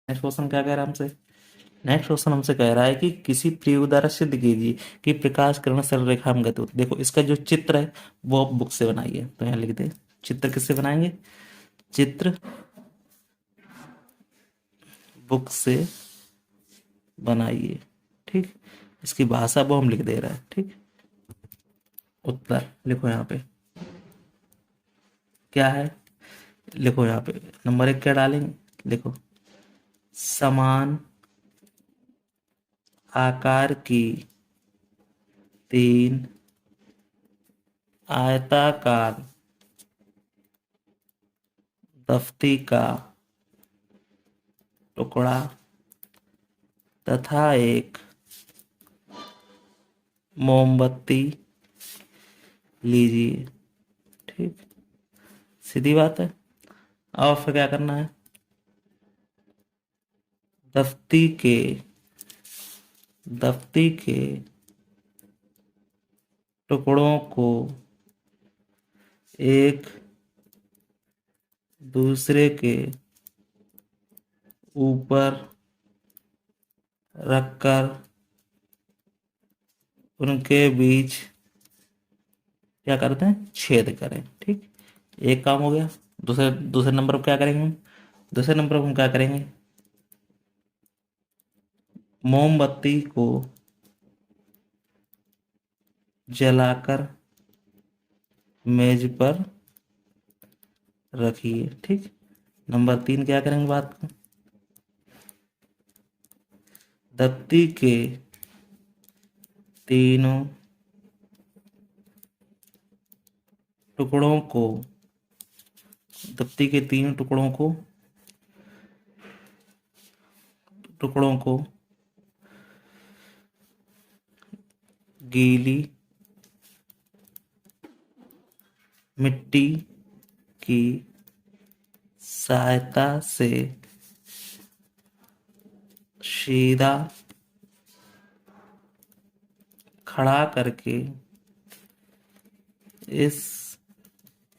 Next question क्या कह रहा है हमसे? नेक्स्ट क्वेश्चन हमसे कह रहा है कि किसी प्रयोग द्वारा सिद्ध कीजिए कि प्रकाश किरण सरल रेखा में गति होती है। देखो इसका जो चित्र है वो आप बुक से बनाइए, तो यहाँ लिख दे चित्र किससे बनाएंगे? चित्र बुक से बनाइए। ठीक, इसकी भाषा वो हम लिख दे रहा है। ठीक, उत्तर लिखो यहाँ पे क्या है, लिखो यहाँ पे नंबर 1 क्या डालेंगे, लिखो समान आकार की 3 आयताकार दफ्ती का टुकड़ा तथा एक मोमबत्ती लीजिए। ठीक, सीधी बात है। अब फिर क्या करना है, दफ्ती के दफ्ती के टुकड़ों को एक दूसरे के ऊपर रखकर उनके बीच क्या करते हैं, छेद करें। ठीक, एक काम हो गया। दूसरे दूसरे नंबर पर क्या करेंगे हम? दूसरे नंबर पर हम क्या करेंगे, मोमबत्ती को जलाकर मेज पर रखिए। ठीक, नंबर 3 क्या करेंगे बात को, दफ्ती के तीनों टुकड़ों को दफ्ती के तीनों टुकड़ों को गीली मिट्टी की सहायता से सीधा खड़ा करके इस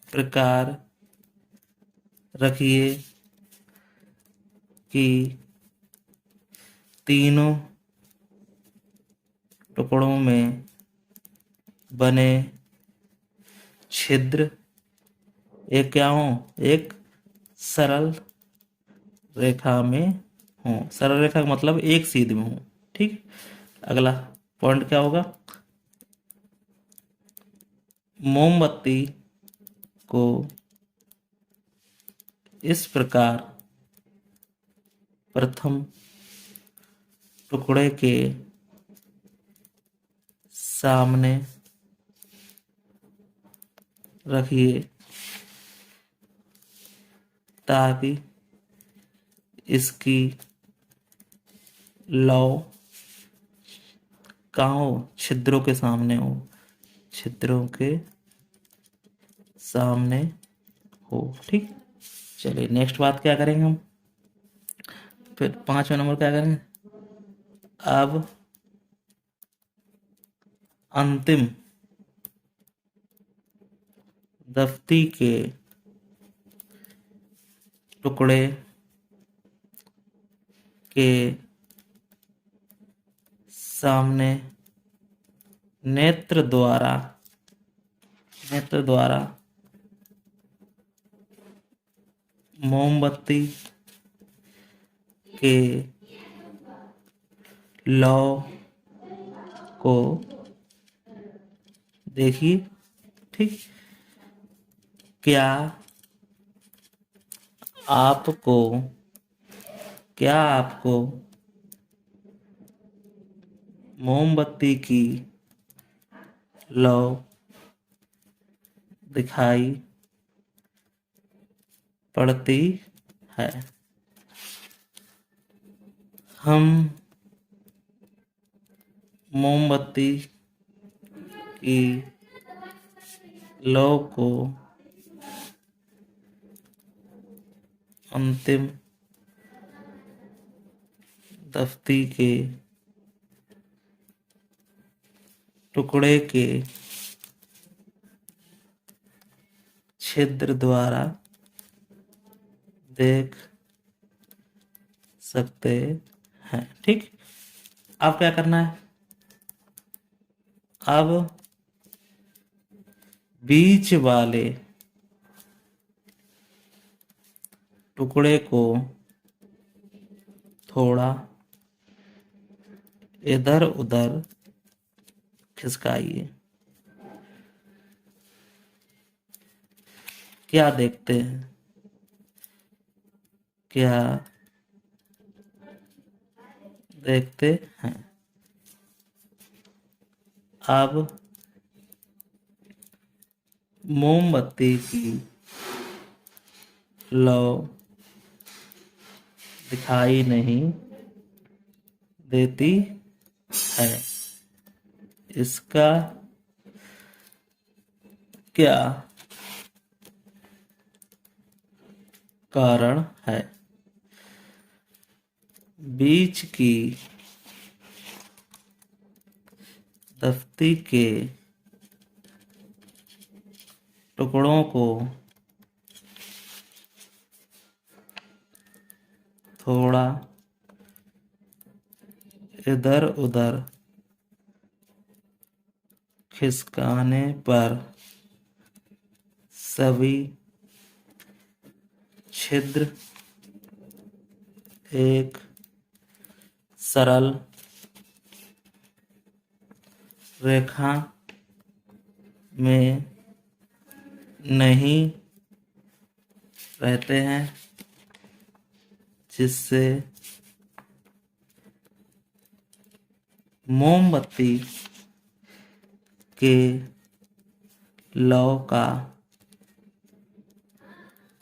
प्रकार रखिए कि तीनों टुकड़ों में बने छिद्र एक क्या हो, एक सरल रेखा में हो। सरल रेखा का मतलब एक सीध में हो। ठीक, अगला पॉइंट क्या होगा, मोमबत्ती को इस प्रकार प्रथम टुकड़े के सामने रखिए ताकि इसकी लौ कहाँ हो, छिद्रों के सामने हो, छिद्रों के सामने हो। ठीक, चलिए नेक्स्ट बात क्या करेंगे हम, फिर 5वें नंबर क्या करेंगे, अब अंतिम दफ्ती के टुकड़े के सामने नेत्र द्वारा मोमबत्ती के लौ को देखिए। ठीक, क्या आपको मोमबत्ती की लौ दिखाई पड़ती है? हम मोमबत्ती की लौ को अंतिम दफ्ती के टुकड़े के छिद्र द्वारा देख सकते हैं। ठीक, अब क्या करना है, अब बीच वाले टुकड़े को थोड़ा इधर उधर खिसकाइए। क्या देखते हैं, क्या देखते हैं, अब मोमबत्ती की लौ दिखाई नहीं देती है, इसका क्या कारण है। बीच की दफ्ती के टुकड़ों को थोड़ा इधर उधर खिसकाने पर सभी छिद्र एक सरल रेखा में नहीं रहते हैं, जिससे मोमबत्ती के लौ का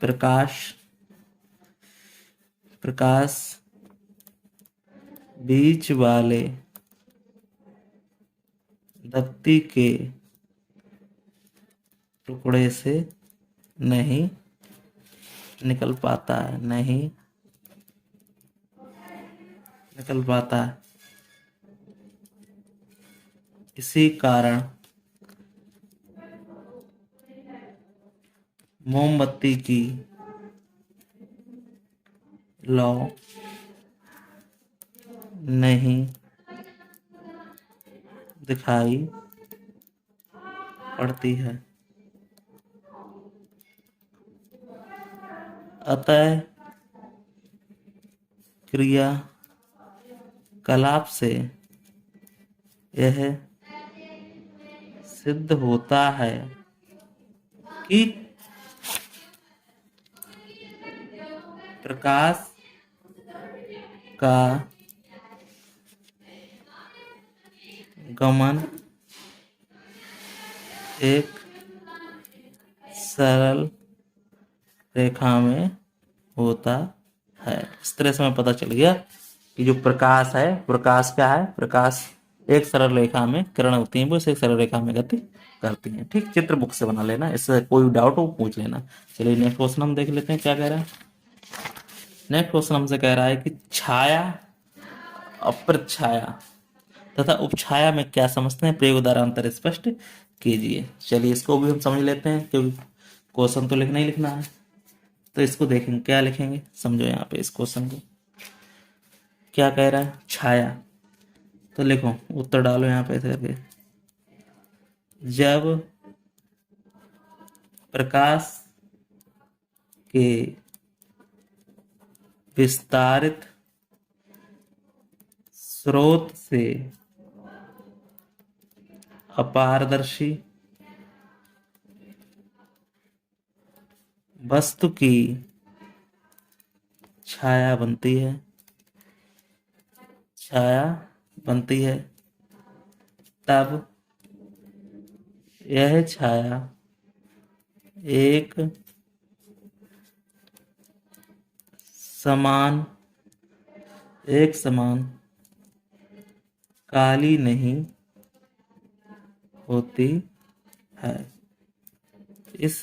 प्रकाश बीच वाले दफ्ती के टुकड़े से नहीं निकल पाता है, नहीं निकल पाता है। इसी कारण मोमबत्ती की लौ नहीं दिखाई पड़ती है। अतः क्रियाकलाप से यह सिद्ध होता है कि प्रकाश का गमन एक सरल रेखा में होता है। इस तरह से हमें पता चल गया कि जो प्रकाश है, प्रकाश क्या है, प्रकाश एक सरल रेखा में किरण होती है, वो एक सरल रेखा में गति करती हैं। ठीक, चित्र बुक से बना लेना, इससे कोई डाउट हो पूछ लेना। चलिए नेक्स्ट क्वेश्चन हम देख लेते हैं क्या कह रहा है। नेक्स्ट क्वेश्चन हमसे कह रहा है कि छाया, अप्रछाया तथा उपछाया में क्या समझते हैं, प्रयोग द्वारा अंतर स्पष्ट कीजिए। चलिए इसको भी हम समझ लेते हैं, क्योंकि क्वेश्चन तो लिखना ही लिखना है। तो इसको देखेंगे, क्या लिखेंगे, समझो यहाँ पे इस क्वेश्चन को क्या कह रहा है। छाया, तो लिखो, उत्तर डालो यहाँ पे ऐसे करके। जब प्रकाश के विस्तारित स्रोत से अपारदर्शी वस्तु की छाया बनती है, छाया बनती है, तब यह छाया एक समान काली नहीं होती है। इस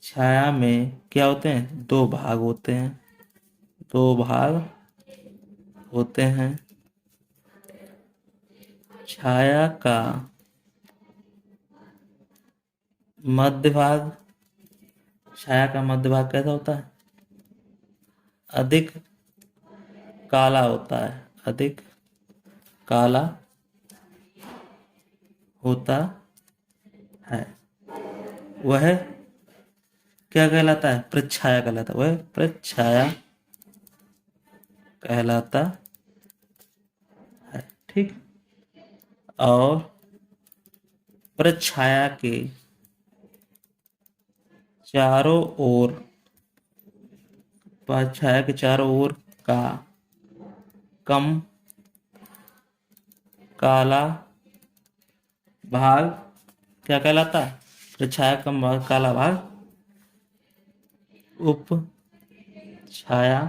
छाया में क्या होते हैं, दो भाग होते हैं, दो भाग होते हैं। छाया का मध्य भाग, छाया का मध्य भाग कैसा होता है, अधिक काला होता है, अधिक काला होता है, वह क्या कहलाता है? प्रच्छाया कहलाता है। वह प्रच्छाया कहलाता है। ठीक। और प्रच्छाया के चारों ओर, प्रच्छाया के चारों ओर का कम काला भाग क्या कहलाता है? प्रच्छाया कम भाग काला भाग उप छाया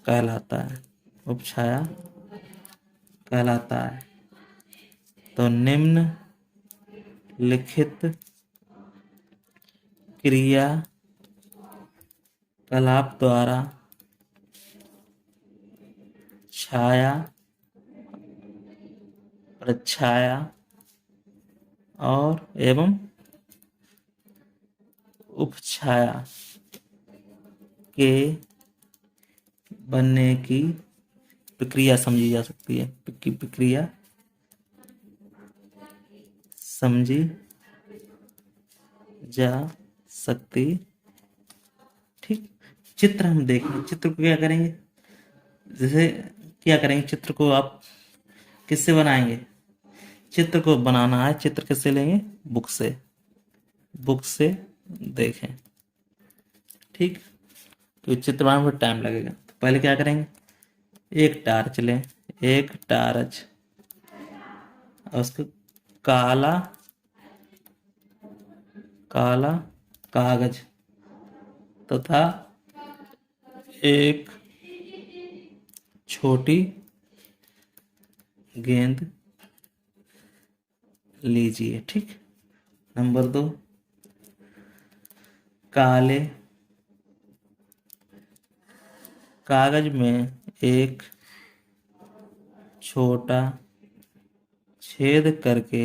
कहलाता है। उपछाया कहलाता है। तो निम्न लिखित क्रिया कलाप द्वारा छाया, प्रच्छाया और एवं उपछाया के बनने की प्रक्रिया समझी जा सकती है। प्रक्रिया समझी जा सकती। ठीक। चित्र हम देखें, चित्र को क्या करेंगे? जैसे क्या करेंगे, चित्र को आप किससे बनाएंगे? चित्र को बनाना है, चित्र किससे लेंगे? बुक से। बुक से देखें। ठीक। तो चित्र बनाने में टाइम लगेगा, तो पहले क्या करेंगे? एक टार्च लें, एक टार्च और उसको काला काला कागज तथा एक छोटी गेंद लीजिए। ठीक। नंबर 2, काले कागज में एक छोटा छेद करके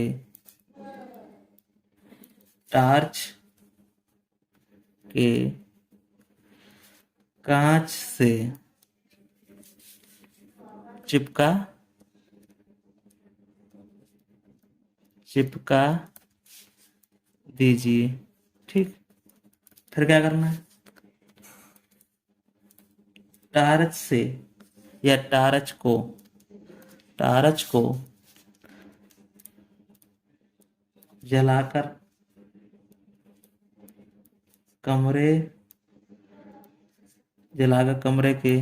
टार्च के कांच से चिपका दीजिए। ठीक। फिर क्या करना है? टार्च से या टार्च को जलाकर कमरे के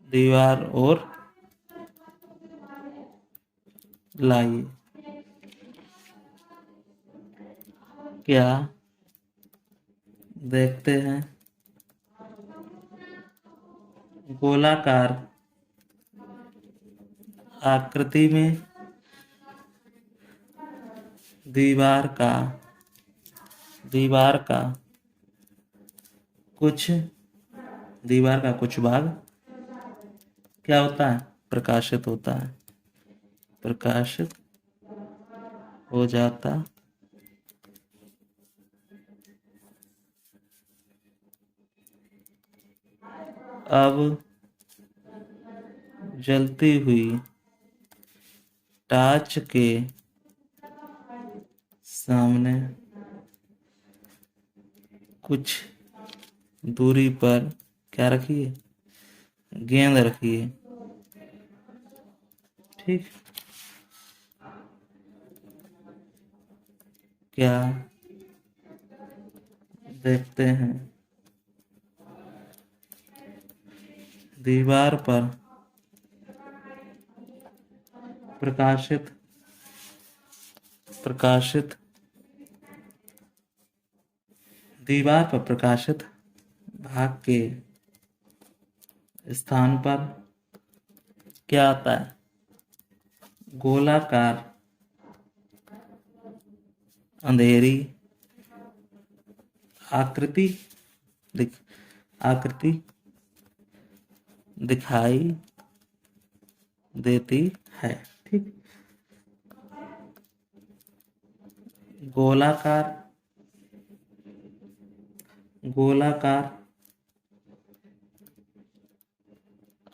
दीवार और लाइए। क्या देखते हैं? गोलाकार आकृति में दीवार का कुछ भाग क्या होता है? प्रकाशित होता है, प्रकाशित हो जाता अब जलती हुई टार्च के सामने कुछ दूरी पर क्या रखिए? गेंद रखिए। ठीक। क्या देखते हैं? दीवार पर प्रकाशित भाग के स्थान पर क्या आता है? गोलाकार अंधेरी आकृति दिखाई देती है। ठीक। गोलाकार गोलाकार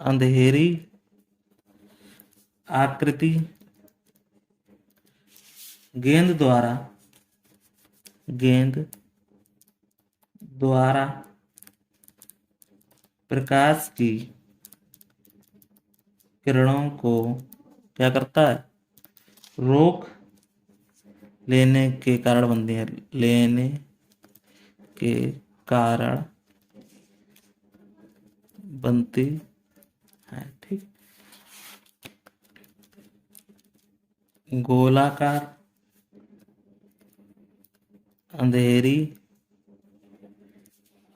अंधेरी आकृति गेंद द्वारा प्रकाश की किरणों को क्या करता है, रोक लेने के कारण बनती है, लेने के कारण बनती है। ठीक, गोलाकार अंधेरी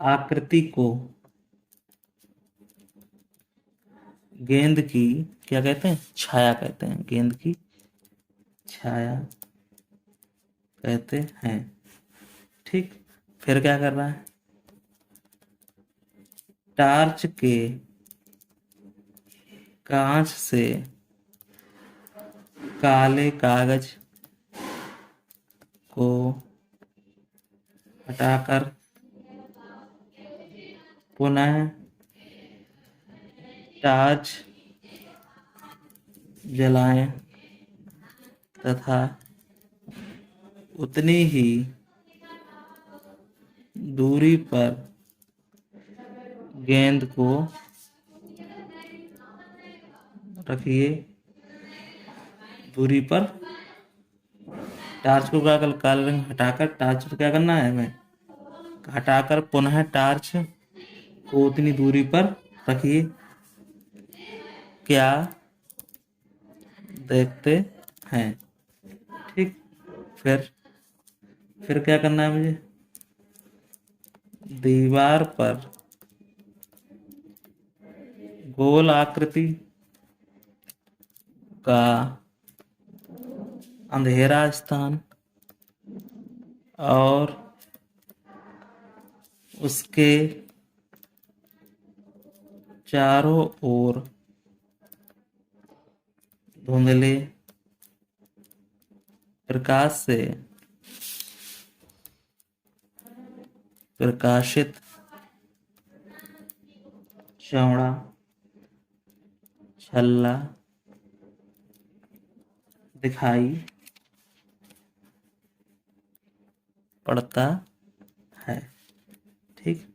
आकृति को गेंद की क्या कहते हैं, छाया कहते हैं, गेंद की छाया कहते हैं। ठीक, फिर क्या कर रहा है, टार्च के कांच से काले कागज को हटाकर पुनः टार्च जलाएं तथा उतनी ही दूरी पर गेंद को रखिए। दूरी पर टार्च को क्या कर, काला रंग हटाकर टार्च को क्या करना है हमें, हटाकर पुनः टार्च को उतनी दूरी पर रखिए। क्या देखते हैं। ठीक, फिर क्या करना है मुझे, दीवार पर गोल आकृति का अंधेरा स्थान और उसके चारों ओर धुंधले प्रकाश से प्रकाशित चौड़ा छल्ला दिखाई पड़ता है। ठीक,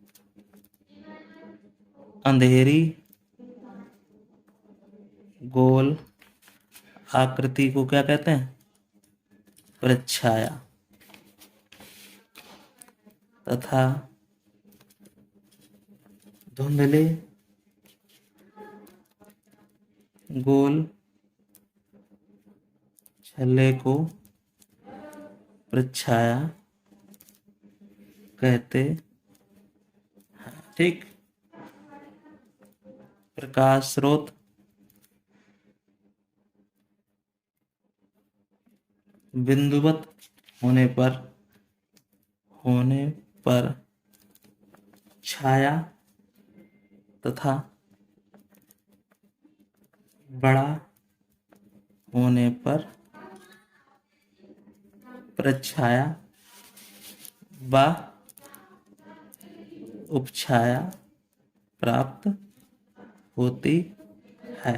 अंधेरी गोल आकृति को क्या कहते हैं, प्रच्छाया तथा धुंधले गोल छल्ले को प्रच्छाया कहते हैं। ठीक, प्रकाश स्रोत बिंदुवत होने पर छाया तथा बड़ा होने पर प्रच्छाया व उपछाया प्राप्त होती है।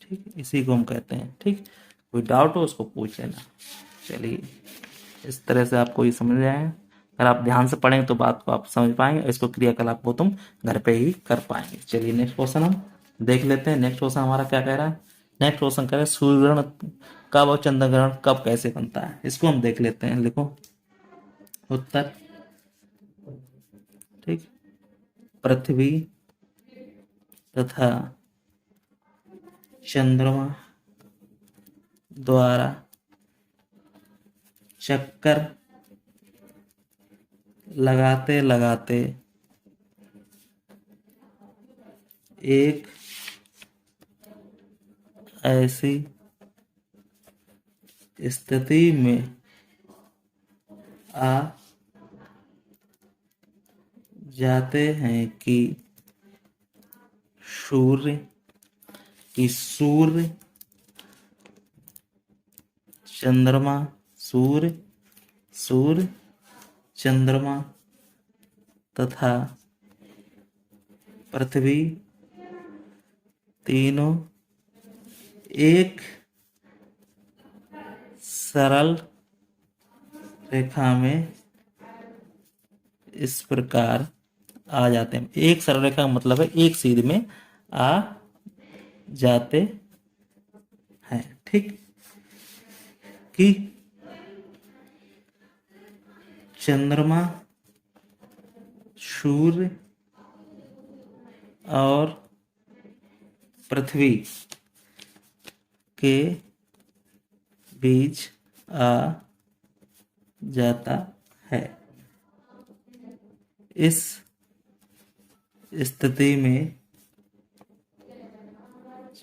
ठीक, इसी को हम कहते हैं। ठीक, कोई डाउट हो उसको पूछ लेना। चलिए, इस तरह से आपको ये समझ आए। अगर आप ध्यान से पढ़ेंगे तो बात को आप समझ पाएंगे, इसको क्रियाकलाप को तुम घर पे ही कर पाएंगे। चलिए नेक्स्ट क्वेश्चन हम देख लेते हैं। नेक्स्ट क्वेश्चन हमारा क्या कह रहा है, नेक्स्ट क्वेश्चन कह रहा है सूर्य ग्रहण कब और चंद्र ग्रहण कब कैसे बनता है, इसको हम देख लेते हैं। लिखो उत्तर। ठीक, पृथ्वी तथा चंद्रमा द्वारा चक्कर लगाते लगाते एक ऐसी स्थिति में आ जाते हैं कि सूर्य चंद्रमा सूर्य सूर्य, चंद्रमा तथा पृथ्वी तीनों एक सरल रेखा में इस प्रकार आ जाते हैं। एक सरल रेखा का मतलब है एक सीध में आ जाते हैं। ठीक, कि चंद्रमा, सूर्य और पृथ्वी के बीच आ जाता है। इस स्थिति में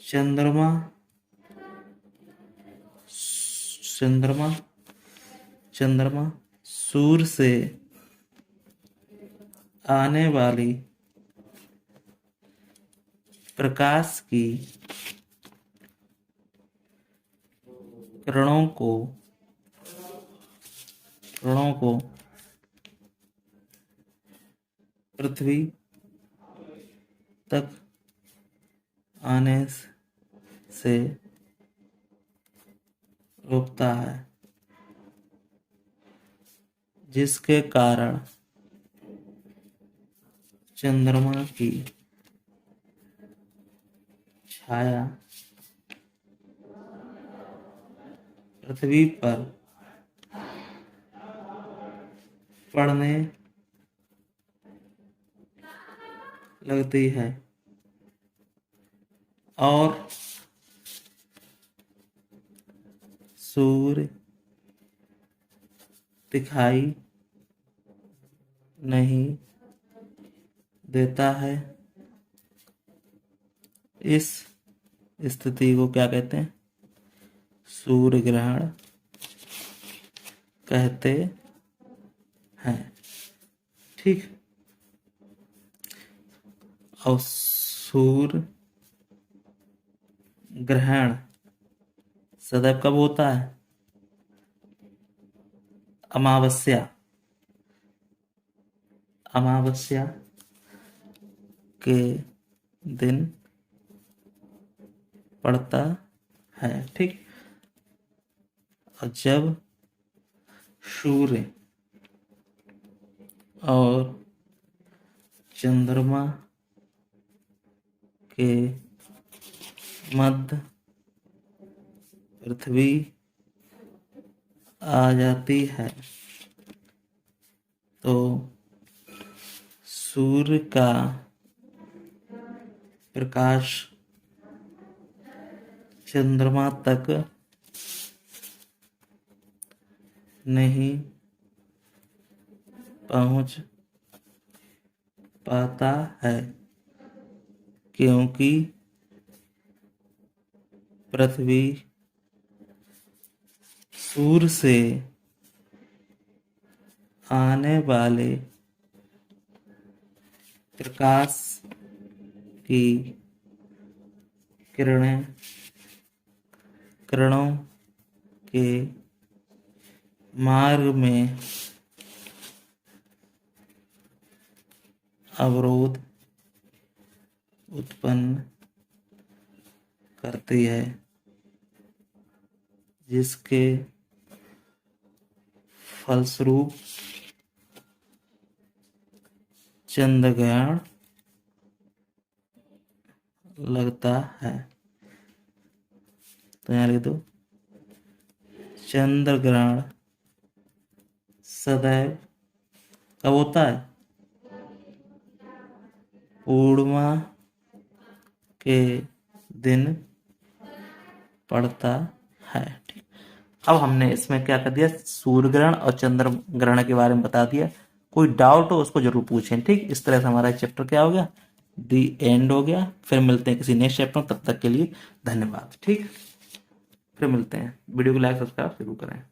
चंद्रमा चंद्रमा सूर्य से आने वाली प्रकाश की किरणों को पृथ्वी तक आने से रोकता है, जिसके कारण चंद्रमा की छाया पृथ्वी पर पड़ने लगती है और सूर्य दिखाई नहीं देता है। इस स्थिति को क्या कहते हैं? सूर्य ग्रहण कहते हैं। ठीक, और सूर्य ग्रहण सदैव कब होता है? अमावस्या के दिन पड़ता है। ठीक, और जब सूर्य और चंद्रमा के मध्य पृथ्वी आ जाती है तो सूर्य का प्रकाश चंद्रमा तक नहीं पहुंच पाता है, क्योंकि पृथ्वी सूर्य से आने वाले प्रकाश की किरणों के मार्ग में अवरोध उत्पन्न करती है, जिसके फलस्वरूप चंद्रग्रहण लगता है। तो यहाँ लिख दो, चंद्र ग्रहण सदैव कब होता है? पूर्णिमा के दिन पड़ता है। ठीक, अब हमने इसमें क्या कर दिया? सूर्य ग्रहण और चंद्र ग्रहण के बारे में बता दिया। कोई डाउट हो उसको जरूर पूछें। ठीक, इस तरह से हमारा चैप्टर क्या हो गया? दी एंड हो गया। फिर मिलते हैं किसी नेक्स्ट चैप्टर में, तब तक के लिए धन्यवाद। ठीक, फिर मिलते हैं। वीडियो को लाइक सब्सक्राइब जरूर करें।